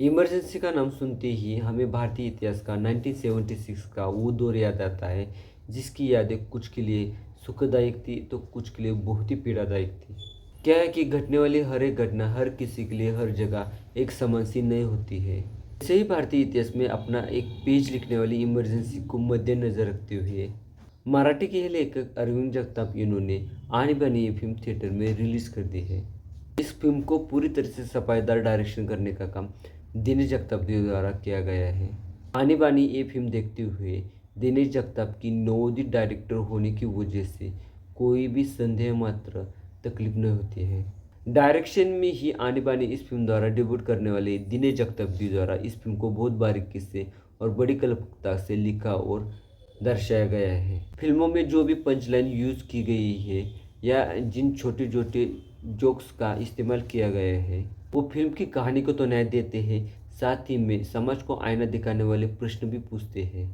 Emergency का नाम सुनते ही हमें भारतीय इतिहास का 1976 का वो दौर याद आता है, जिसकी यादें कुछ के लिए सुखदायक थी तो कुछ के लिए बहुत ही पीड़ादायक थी। क्या है कि घटने वाली हर एक घटना हर किसी के लिए हर जगह एक समान सी नहीं होती है। ऐसे ही भारतीय इतिहास में अपना एक पेज लिखने वाली इमरजेंसी को मद्देनजर रखते हुए मराठी के लेखक अरविंद जगताप इन्होंने आणीबाणी ये फिल्म थिएटर में रिलीज कर दी है। इस फिल्म को पूरी तरह से सफाईदार डायरेक्शन करने का काम दिनेश जगताप जी द्वारा किया गया है। आनी बानी ये फिल्म देखते हुए दिनेश जगताप की नवोदित डायरेक्टर होने की वजह से कोई भी संदेह मात्र तकलीफ नहीं होती है। डायरेक्शन में ही आनी बानी इस फिल्म द्वारा डेब्यूट करने वाले दिनेश जगताप जी द्वारा इस फिल्म को बहुत बारीकी से और बड़ी कल्पकता से लिखा और दर्शाया गया है। फिल्मों में जो भी पंचलाइन यूज़ की गई है या जिन छोटे छोटे जोक्स का इस्तेमाल किया गया है वो फिल्म की कहानी को तो न्याय देते हैं, साथ ही में समाज को आईना दिखाने वाले प्रश्न भी पूछते हैं।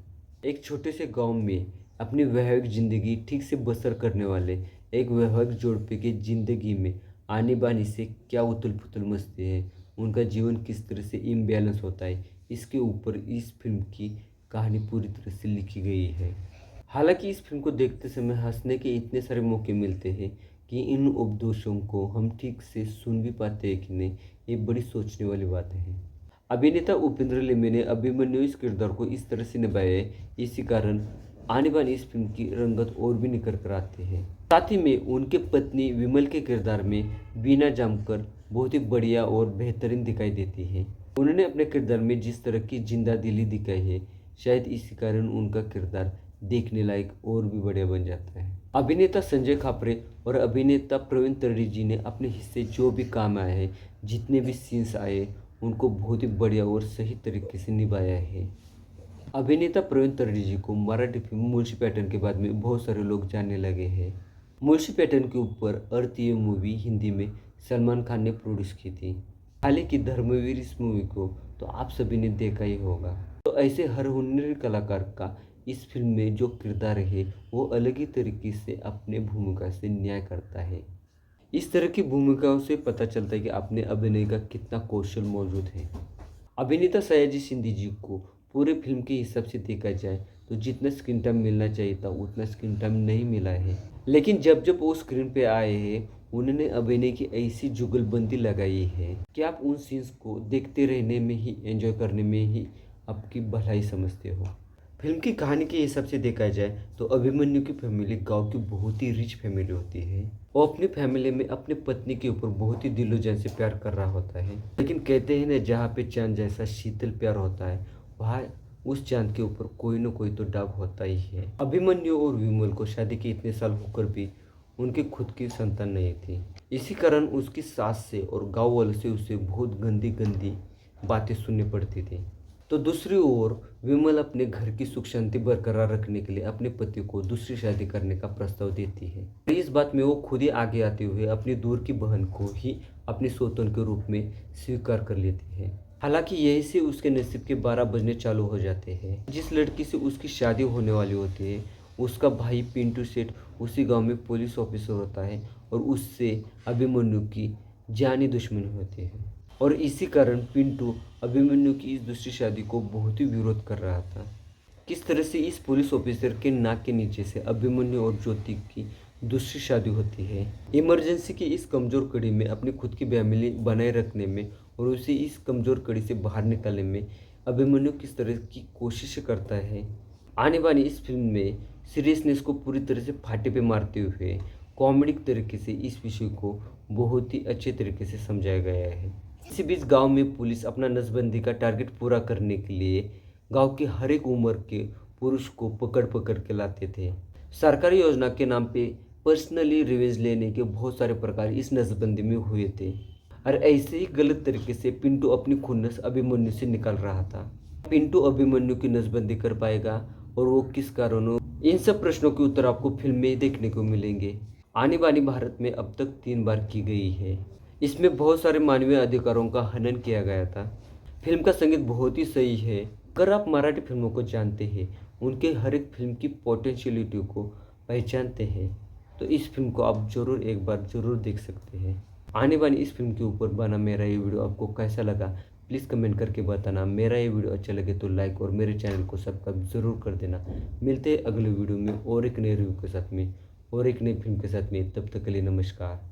एक छोटे से गांव में अपनी वैवाहिक ज़िंदगी ठीक से बसर करने वाले एक वैवाहिक जोड़पे की ज़िंदगी में आनी बानी से क्या उथल पुथल मचते हैं, उनका जीवन किस तरह से इम्बैलेंस होता है, इसके ऊपर इस फिल्म की कहानी पूरी तरह से लिखी गई है। हालांकि इस फिल्म को देखते समय हंसने के इतने सारे मौके मिलते हैं कि इन उपदेशों को हम ठीक से सुन भी पाते हैं कि नहीं, ये बड़ी सोचने वाली बात है। अभिनेता उपेंद्र लिम्बे ने अभिमन्यु इस किरदार को इस तरह से निभाया है, इसी कारण आने वाली इस फिल्म की रंगत और भी निखर कर आती है। साथ ही में उनके पत्नी विमल के किरदार में बीना जामकर बहुत ही बढ़िया और बेहतरीन दिखाई देती है। उन्होंने अपने किरदार में जिस तरह की जिंदा दिली दिखाई है, शायद इसी कारण उनका किरदार देखने लायक और भी बढ़िया बन जाता है। अभिनेता संजय खापरे और अभिनेता प्रवीण तरड़ी जी ने अपने हिस्से जो भी काम आए हैं, जितने भी सीन्स आए, उनको बहुत ही बढ़िया और सही तरीके से निभाया है। अभिनेता प्रवीण तरड़ी जी को मराठी फिल्म मुंशी पैटर्न के बाद में बहुत सारे लोग जानने लगे हैं। मुंशी पैटर्न के ऊपर अर्थ ये मूवी हिंदी में सलमान खान ने प्रोड्यूस की थी। हालांकि धर्मवीर इस मूवी को तो आप सभी ने देखा ही होगा। तो ऐसे हर हुनरी कलाकार का इस फिल्म में जो किरदार है वो अलग ही तरीके से अपने भूमिका से न्याय करता है। इस तरह की भूमिकाओं से पता चलता है कि अपने अभिनय का कितना कौशल मौजूद है। अभिनेता सयाजी शिंदे जी को पूरे फिल्म के हिसाब से देखा जाए तो जितना स्क्रीन टाइम मिलना चाहिए था उतना स्क्रीन टाइम नहीं मिला है, लेकिन जब जब वो स्क्रीन पे आए हैं उन्होंने अभिनय की ऐसी जुगलबंदी लगाई है कि आप उन सीन्स को देखते रहने में ही, एंजॉय करने में ही आपकी भलाई समझते हो। फिल्म की कहानी के हिसाब से देखा जाए तो अभिमन्यु की फैमिली गांव की बहुत ही रिच फैमिली होती है। वो अपनी फैमिली में अपनी पत्नी के ऊपर बहुत ही दिलो जान से प्यार कर रहा होता है, लेकिन कहते हैं ना, जहाँ पे चांद जैसा शीतल प्यार होता है वहाँ उस चांद के ऊपर कोई ना कोई तो दाग होता ही है। अभिमन्यु और विमल को शादी के इतने साल होकर भी उनकी खुद की संतान नहीं थी। इसी कारण उसकी सास से और गाँव वालों से उसे बहुत गंदी गंदी बातें सुननी पड़ती थी। तो दूसरी ओर विमल अपने घर की सुख शांति बरकरार रखने के लिए अपने पति को दूसरी शादी करने का प्रस्ताव देती है। इस बात में वो खुद ही आगे आते हुए अपनी दूर की बहन को ही अपनी सौतन के रूप में स्वीकार कर लेती है। हालांकि यही से उसके नसीब के 12 बजने चालू हो जाते हैं। जिस लड़की से उसकी शादी होने वाली होती है उसका भाई पिंटू सेठ उसी गाँव में पुलिस ऑफिसर होता है और उससे अभिमन्यु की जानी दुश्मनी होती है। और इसी कारण पिंटू अभिमन्यु की इस दूसरी शादी को बहुत ही विरोध कर रहा था। किस तरह से इस पुलिस ऑफिसर के नाक के नीचे से अभिमन्यु और ज्योति की दूसरी शादी होती है। इमरजेंसी की इस कमज़ोर कड़ी में अपनी खुद की फैमिली बनाए रखने में और उसे इस कमज़ोर कड़ी से बाहर निकालने में अभिमन्यु किस तरह की कोशिश करता है। आने वाली इस फिल्म में सीरियसनेस को पूरी तरह से फाटे पे मारते हुए कॉमेडी तरीके से इस विषय को बहुत ही अच्छे तरीके से समझाया गया है। इसी बीच गांव में पुलिस अपना नसबंदी का टारगेट पूरा करने के लिए गांव के हर एक उम्र के पुरुष को पकड़ पकड़ के लाते थे। सरकारी योजना के नाम पे पर्सनली रिवेंज लेने के बहुत सारे प्रकार इस नसबंदी में हुए थे और ऐसे ही गलत तरीके से पिंटू अपनी खुन्नस अभिमन्यु से निकाल रहा था। पिंटू अभिमन्यु की नसबंदी कर पाएगा और वो किस कारणों, इन सब प्रश्नों के उत्तर आपको फिल्म में देखने को मिलेंगे। आने वाली भारत में अब तक 3 बार की गई है। इसमें बहुत सारे मानवीय अधिकारों का हनन किया गया था। फिल्म का संगीत बहुत ही सही है। अगर आप मराठी फिल्मों को जानते हैं, उनके हर एक फिल्म की पोटेंशियलिटी को पहचानते हैं, तो इस फिल्म को आप ज़रूर एक बार ज़रूर देख सकते हैं। आने वाली इस फिल्म के ऊपर बना मेरा ये वीडियो आपको कैसा लगा, प्लीज़ कमेंट करके बताना। मेरा ये वीडियो अच्छा लगे तो लाइक और मेरे चैनल को सब्सक्राइब ज़रूर कर देना। मिलते हैं अगले वीडियो में और एक नए रिव्यू के साथ में और एक नई फिल्म के साथ में। तब तक के लिए नमस्कार।